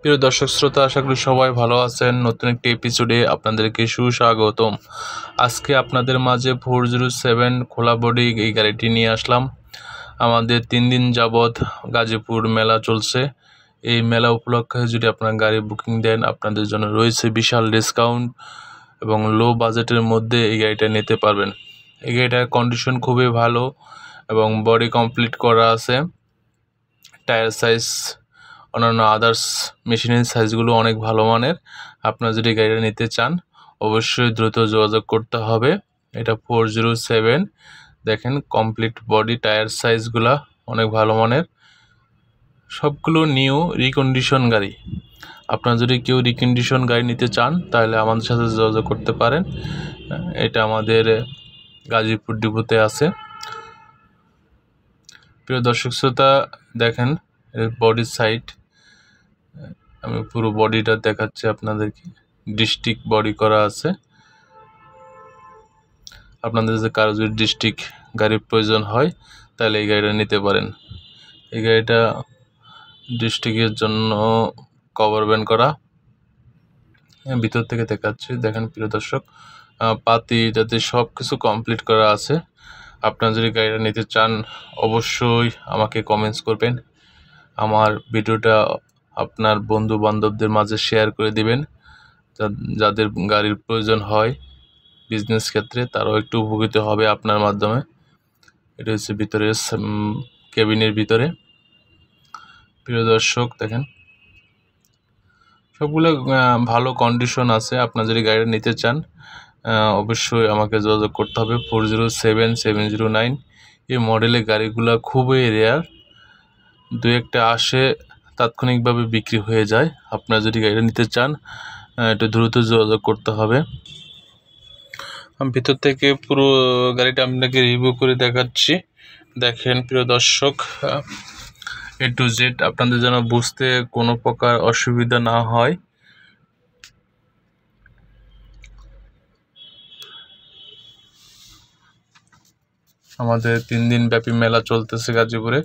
প্রিয় দর্শক শ্রোতা, আশা করি সবাই ভালো আছেন। নতুন একটি এপিসোডে আপনাদেরকে সুস্বাগতম। আজকে আপনাদের মাঝে 407 খোলা বডি এই গাড়িটি নিয়ে আসলাম। আমাদের 3 দিন যাবৎ গাজীপুর মেলা চলছে। এই মেলা উপলক্ষে যদি আপনার গাড়ি বুকিং দেন, আপনাদের জন্য রয়েছে বিশাল ডিসকাউন্ট এবং লো বাজেটের মধ্যে এই গাড়িটা নিতে পারবেন। এই গাড়িটার কন্ডিশন খুবই ভালো এবং বডি কমপ্লিট করা আছে। টায়ার সাইজ, অন্যান্য আদার্স মেশিনের সাইজগুলো অনেক ভালো মানের। আপনারা যদি গাড়িটা নিতে চান অবশ্যই দ্রুত যোগাযোগ করতে হবে। এটা 407, দেখেন কমপ্লিট বডি, টায়ার সাইজগুলা অনেক ভালো মানের, সবগুলো নিউ রিকন্ডিশন গাড়ি। আপনারা যদি কেউ রিকন্ডিশন গাড়ি নিতে চান তাহলে আমাদের সাথে যোগাযোগ করতে পারেন। এটা আমাদের গাজীপুর ডিপোতে আছে। প্রিয় দর্শক শ্রোতা, দেখেন বডির সাইড, আমি পুরো বডিটা দেখাচ্ছি আপনাদেরকে। ডিস্ট্রিক্ট বডি করা আছে। আপনাদের যে কারো যদি ডিস্ট্রিক্ট গাড়ির প্রয়োজন হয় তাহলে এই গাড়িটা নিতে পারেন। এই গাড়িটা ডিস্ট্রিক্টের জন্য কভার ব্যান করা। ভিতর থেকে দেখাচ্ছি, দেখেন প্রিয় দর্শক, পাতি যাতে সব কিছু কমপ্লিট করা আছে। আপনারা যদি গাড়িটা নিতে চান অবশ্যই আমাকে কমেন্টস করবেন। আমার ভিডিওটা আপনার বন্ধু বান্ধবদের মাঝে শেয়ার করে দিবেন। যাদের গাড়ির প্রয়োজন হয় বিজনেস ক্ষেত্রে, তারাও একটু উপকৃত হবে আপনার মাধ্যমে। এটা হচ্ছে ভিতরে কেবিনের ভিতরে। প্রিয় দর্শক, দেখেন সবগুলো ভালো কন্ডিশন আছে। আপনারা যদি গাড়িটা নিতে চান অবশ্যই আমাকে যোগাযোগ করতে হবে। 407-709 এই মডেলের গাড়িগুলো খুবই রেয়ার, দু একটা আসে তাৎক্ষণিকভাবে বিক্রি হয়ে যায়। আপনারা যদি গাড়িটা নিতে চান একটু দ্রুত যোগাযোগ করতে হবে। আমি ভিতর থেকে পুরো গাড়িটা আপনাকে রিভিউ করে দেখাচ্ছি। দেখেন প্রিয় দর্শক, A to Z আপনাদের যেন বুঝতে কোনো প্রকার অসুবিধা না হয়। আমাদের 3 দিন ব্যাপী মেলা চলতেছে গাজীপুরে।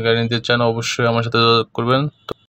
গাড়ি নিতে চান অবশ্যই আমার সাথে যোগাযোগ করবেন।